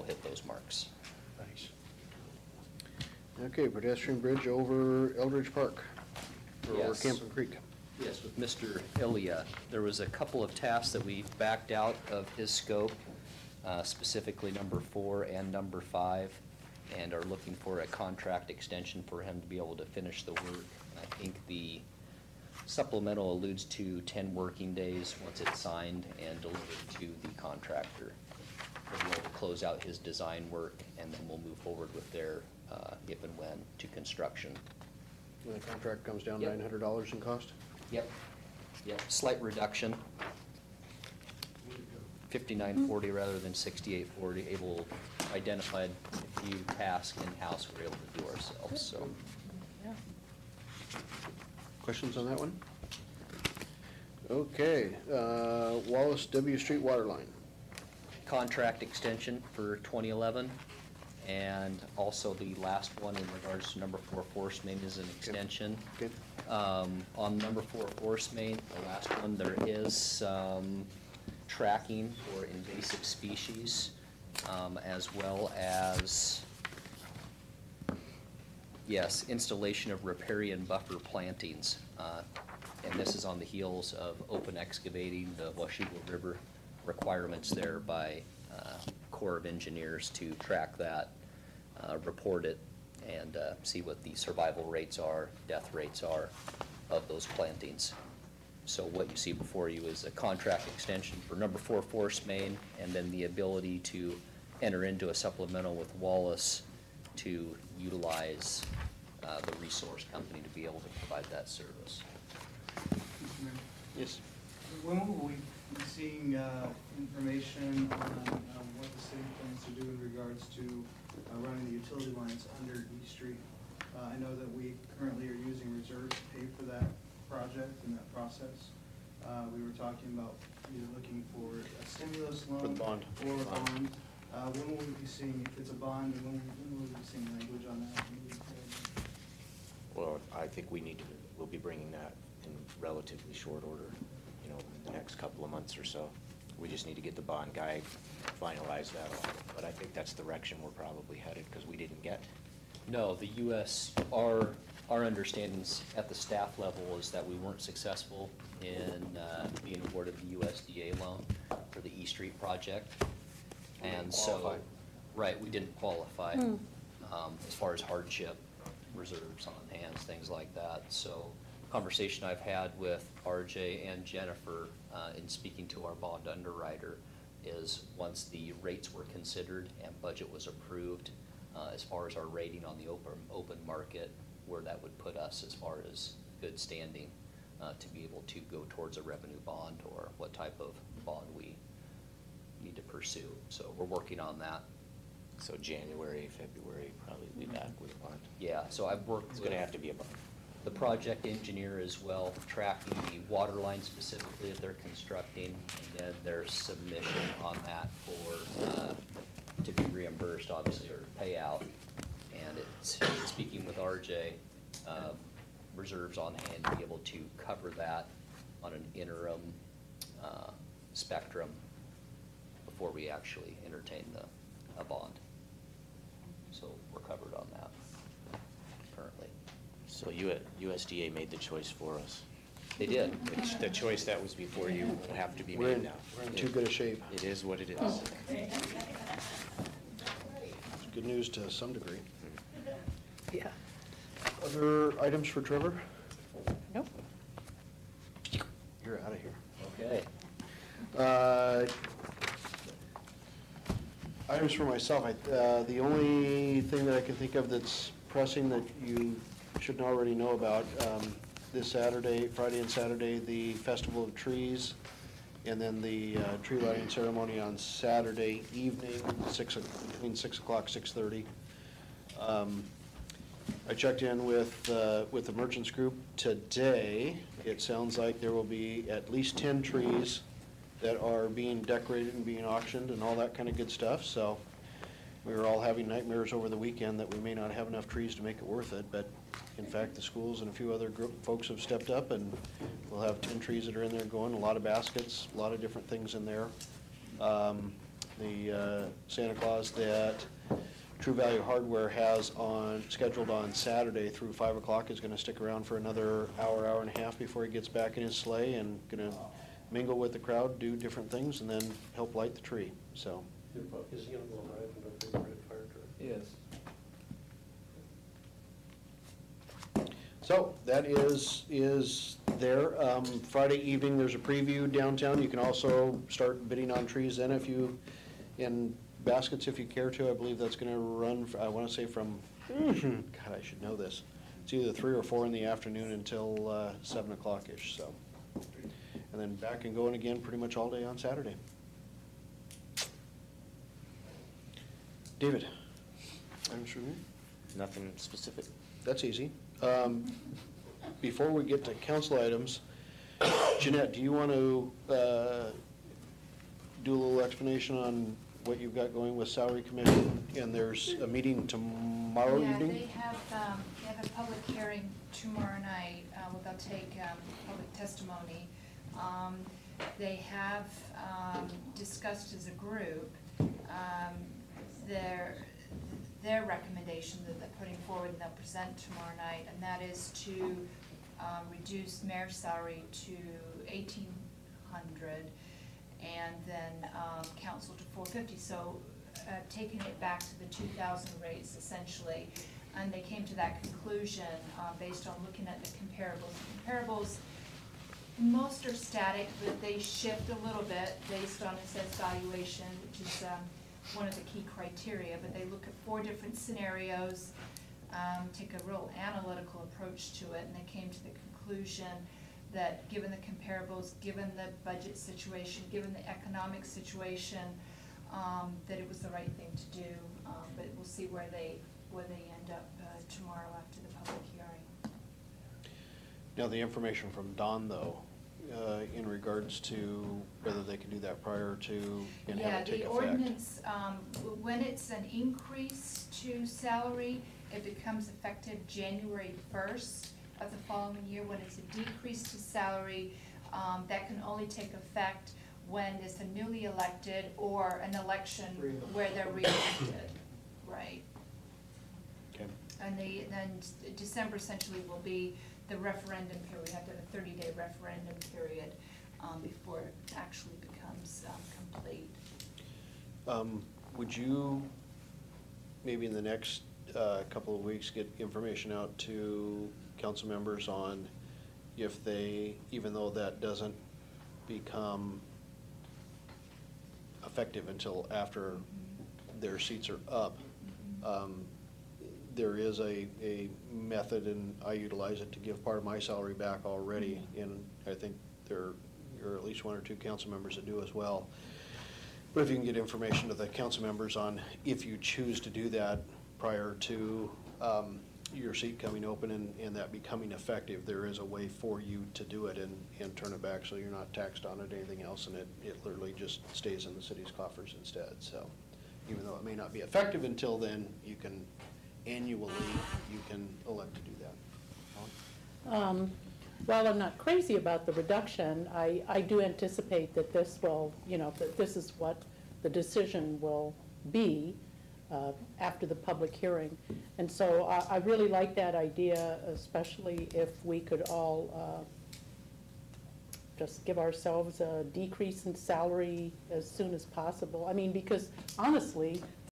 hit those marks. Nice. Okay, pedestrian bridge over Eldridge Park, or Yes. Campen Creek. Yes, with Mr. Ilya, there was a couple of tasks that we backed out of his scope, specifically number 4 and number 5, and are looking for a contract extension for him to be able to finish the work. I think the supplemental alludes to 10 working days once it's signed and delivered to the contractor. We'll be able to close out his design work, and then we'll move forward with their, if and when, to construction. And the contract comes down Yep. $900 in cost? Yep, yep, slight reduction. 5940 rather than 6840, able, identified a few tasks in-house we're able to do ourselves, so. Questions on that one? Okay, Wallace W. Street water line. Contract extension for 2011, and also the last one in regards to number 4 force main is an extension. Okay. On number 4 force main, the last one, there is some tracking for invasive species, as well as, yes, installation of riparian buffer plantings. And this is on the heels of open excavating the Washougal River requirements there by Corps of Engineers to track that, report it, and see what the survival rates are, death rates are of those plantings. So what you see before you is a contract extension for number 4 force main, and then the ability to enter into a supplemental with Wallace to utilize the resource company to be able to provide that service. Yes. When will we be seeing information on what the city plans to do in regards to running the utility lines under E Street? I know that we currently are using reserves to pay for that project and that process. We were talking about either looking for a stimulus loan For the bond. or a bond. When will we be seeing, if it's a bond, and when will we be seeing language on that? Well, I think we'll be bringing that in relatively short order, you know, in the next couple of months or so. We just need to get the bond guy, finalize that all. But I think that's the direction we're probably headed, because we didn't get. No, the U.S., our understandings at the staff level is that we weren't successful in being awarded the USDA loan for the E Street project. And so, right, we didn't qualify as far as hardship, reserves on hands, things like that. So conversation I've had with RJ and Jennifer in speaking to our bond underwriter is once the rates were considered and budget was approved, as far as our rating on the open market, where that would put us as far as good standing to be able to go towards a revenue bond or what type of bond we need to pursue. So we're working on that. So January, February, probably be back with a bond. Yeah, so I've worked It's with gonna have to be a bond. the project engineer as well, tracking the water line specifically that they're constructing, and then their submission on that for, to be reimbursed, obviously, or pay out. And it's, speaking with RJ, reserves on hand to be able to cover that on an interim spectrum before we actually entertain a bond. So we're covered on that currently. So USDA made the choice for us. They did. The choice that was before you will have to be We're made in, now. we're in too good a shape. It is what it is. It's good news to some degree. Yeah. Other items for Trevor? Nope. You're out of here. Okay. Items for myself, the only thing that I can think of that's pressing that you should already know about, this Saturday, Friday and Saturday, the Festival of Trees, and then the tree lighting ceremony on Saturday evening, between 6 o'clock, 6:30. I checked in with the Merchants Group today. It sounds like there will be at least 10 trees that are being decorated and being auctioned and all that kind of good stuff. So we were all having nightmares over the weekend that we may not have enough trees to make it worth it, but in fact, the schools and a few other folks have stepped up, and we'll have 10 trees that are in there going, a lot of baskets, a lot of different things in there. The Santa Claus that True Value Hardware has scheduled on Saturday through 5 o'clock is gonna stick around for another hour, hour and a half before he gets back in his sleigh, and gonna mingle with the crowd, do different things, and then help light the tree, so. Is he gonna go ride in the big red fire truck? Yes. So that is there. Friday evening, there's a preview downtown. You can also start bidding on trees then in baskets if you care to. I believe that's gonna run, I wanna say from, God, I should know this. It's either 3 or 4 in the afternoon until 7 o'clock-ish, so. And then back and going again pretty much all day on Saturday. David? I'm sure. Nothing specific. That's easy. Before we get to council items, Jeanette, do you want to do a little explanation on what you've got going with salary commission? And there's a meeting tomorrow evening? Yeah, they have a public hearing tomorrow night, where they'll take public testimony. They have discussed as a group their recommendation that they're putting forward and they'll present tomorrow night, and that is to reduce mayor's salary to $1,800 and then council to $450. So taking it back to the 2000 rates essentially, and they came to that conclusion based on looking at the comparables. Comparables, most are static, but they shift a little bit based on assessed valuation, which is one of the key criteria, but they look at 4 different scenarios, take a real analytical approach to it, and they came to the conclusion that given the comparables, given the budget situation, given the economic situation, that it was the right thing to do. But we'll see where they end up tomorrow after the public hearing. Now, the information from Don, though, in regards to whether they can do that prior to and have it take effect. Yeah, the ordinance, when it's an increase to salary, it becomes effective January 1st of the following year. When it's a decrease to salary, that can only take effect when it's a newly elected or an election where they're re-elected, right? Okay. And then December essentially will be the referendum period. We have to have a 30-day referendum period before it actually becomes complete. Would you, maybe in the next couple of weeks, get information out to council members on if they, even though that doesn't become effective until after their seats are up, there is a method, and I utilize it to give part of my salary back already, and I think there are at least 1 or 2 council members that do as well. But if you can get information to the council members on if you choose to do that prior to your seat coming open and that becoming effective, there is a way for you to do it and turn it back so you're not taxed on it or anything else, and it literally just stays in the city's coffers instead. So even though it may not be effective until then, you can annually, you can elect to do that. While I'm not crazy about the reduction, I do anticipate that this will, that this is what the decision will be after the public hearing. And so I really like that idea, especially if we could all just give ourselves a decrease in salary as soon as possible. I mean, because honestly,